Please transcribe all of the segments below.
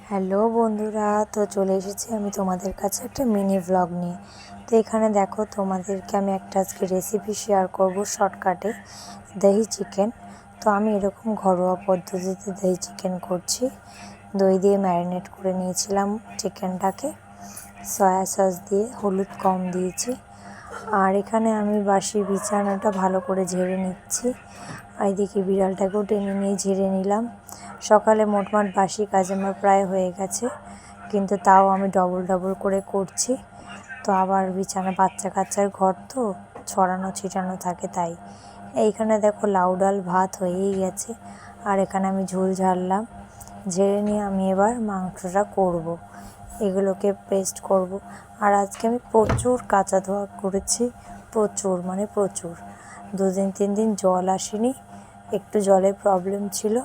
Hello বন্ধুরা, তো চলে এসেছি আমি তোমাদের কাছে একটা মিনি ভ্লগ নিয়ে। তো এখানে দেখো, তোমাদেরকে আমি একটা আজকে রেসিপি শেয়ার করব শর্টকাটে, দহি চিকেন। তো আমি এরকম ঘরোয়া পদ্ধতিতে দহি চিকেন করছি। দই দিয়ে ম্যারিনেট করে নিয়েছিলাম চিকেনটাকে, সয়া সস দিয়ে, হলুদ কম দিয়েছি। আর এখানে আমি বাসি বিছানাটা ভালো করে ঝেড়ে নিচ্ছি। আর এদিকে বিড়ালটাকেও টেনে নিয়ে ঝেড়ে নিলাম। সকালে মোটমাট বাসি কাজ আমার প্রায় হয়ে গেছে, কিন্তু তাও আমি ডবল করে করছি। তো আবার বিছানা, বাচ্চা কাচ্চার ঘর তো ছড়ানো ছিটানো থাকে, তাই। এইখানে দেখো লাউ ডাল ভাত হয়েই গেছে। আর এখানে আমি ঝোল ঝাড়লাম, ঝেড়ে নিয়ে আমি এবার মাংসটা করব, এগুলোকে পেস্ট করব। আর আজকে আমি প্রচুর কাঁচা ধোয়া করেছি, প্রচুর মানে প্রচুর। 2-3 দিন জল আসেনি, একটু জলের প্রবলেম ছিল।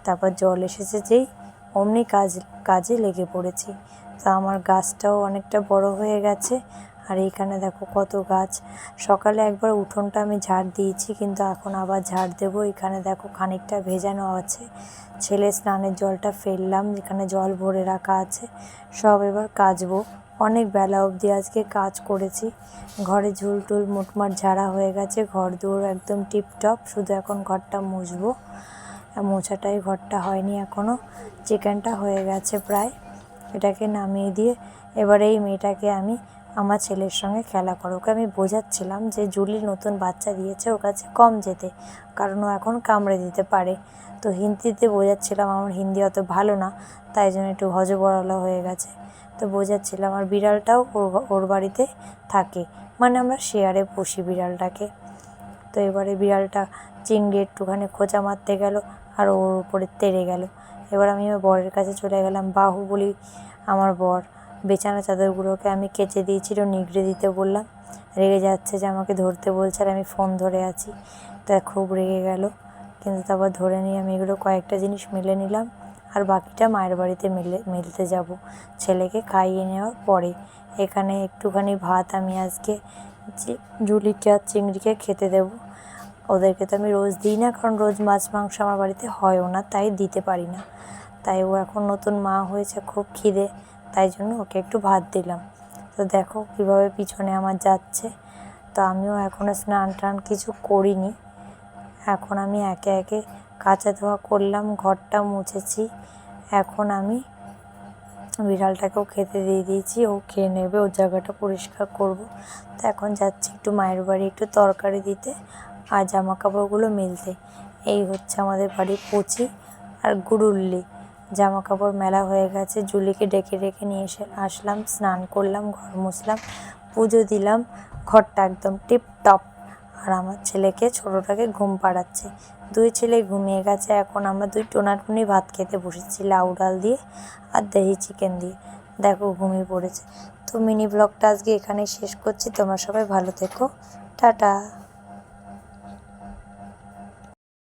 তারপর জল এসেছে যেই, অমনি কাজে লেগে পড়েছি। তা আমার গাছটাও অনেকটা বড় হয়ে গেছে। আর এইখানে দেখো কত গাছ। সকালে একবার উঠোনটা আমি ঝাড় দিয়েছি, কিন্তু এখন আবার ঝাড় দেবো। এখানে দেখো খানিকটা ভেজানো আছে, ছেলে স্নানের জলটা ফেললাম, যেখানে জল ভরে রাখা আছে। সব এবার কাচবো। অনেক বেলা অবধি আজকে কাজ করেছি। ঘরে ঝুল টুল মোটমাট ঝাড়া হয়ে গেছে, ঘর দুয়ার একদম টিপটপ। শুধু এখন ঘরটা মুছবো, মোছাটাই ঘরটা হয়নি এখনও। চিকেনটা হয়ে গেছে প্রায়, এটাকে নামিয়ে দিয়ে এবার এই মেয়েটাকে আমি আমার ছেলের সঙ্গে খেলা করো। ওকে আমি বোঝাচ্ছিলাম যে জুলি নতুন বাচ্চা দিয়েছে, ওর কাছে কম যেতে, কারণ ও এখন কামড়ে দিতে পারে। তো হিন্দিতে বোঝাচ্ছিলাম, আমার হিন্দি অত ভালো না, তাই জন্য একটু হজবরলা হয়ে গেছে। তো বোঝাচ্ছিলাম। আর বিড়ালটাও ওর বাড়িতে থাকে, মানে আমরা শেয়ারে পুষি বিড়ালটাকে। তো এবারে বিড়ালটা চিংড়ি একটুখানি খোঁচা মারতে গেল, আর ওর উপরে তেড়ে গেল। এবার আমি আমার বরের কাছে চলে গেলাম। বাহুবলী আমার বর। বিছানা চাদরগুলোকে আমি কেচে দিয়েছিল, নিগড়ে দিতে বললাম। রেগে যাচ্ছে যে আমাকে ধরতে বলছে, আর আমি ফোন ধরে আছি। তা খুব রেগে গেল, কিন্তু তারপর ধরে নিয়ে আমি এগুলো কয়েকটা জিনিস মেলে নিলাম। আর বাকিটা মায়ের বাড়িতে মেলতে যাব ছেলেকে খাইয়ে নেওয়ার পরে। এখানে একটুখানি ভাত আমি আজকে জুলিকে আর চিংড়িকে খেতে দেবো। ওদেরকে তো আমি রোজ দিই না, কারণ রোজ মাছ মাংস আমার বাড়িতে হয়ও না, তাই দিতে পারি না। তাই ও এখন নতুন মা হয়েছে, খুব খিদে, তাই জন্য ওকে একটু ভাত দিলাম। তো দেখো কীভাবে পিছনে আমার যাচ্ছে। তো আমিও এখনও স্নান টান কিছু করিনি। এখন আমি একে একে কাচা ধোয়া করলাম, ঘরটা মুছেছি। এখন আমি বিড়ালটাকেও খেতে দিয়ে দিয়েছি, ও খেয়ে নেবে, ওর জায়গাটা পরিষ্কার করব। তো এখন যাচ্ছি একটু মায়ের বাড়ি, একটু তরকারি দিতে আর জামা কাপড়গুলো মেলতে। এই হচ্ছে আমাদের বাড়ির পুচি আর গুরুল্লি। জামা কাপড় মেলা হয়ে গেছে, জুলিকে ডেকে নিয়ে আসলাম, স্নান করলাম, ঘর মুছলাম, পুজো দিলাম, ঘরটা একদম টিপটপ। আর আমার ছেলেকে, ছোটোটাকে ঘুম পাড়াচ্ছে। 2 ছেলে ঘুমিয়ে গেছে। এখন আমরা 2 টোনাটুনি ভাত খেতে বসেছি, লাউ ডাল দিয়ে আর দহি চিকেন দিয়ে। দেখো ঘুমিয়ে পড়েছে। তো মিনি ব্লগটা আজকে এখানেই শেষ করছি। তোমরা সবাই ভালো থেকো, টাটা।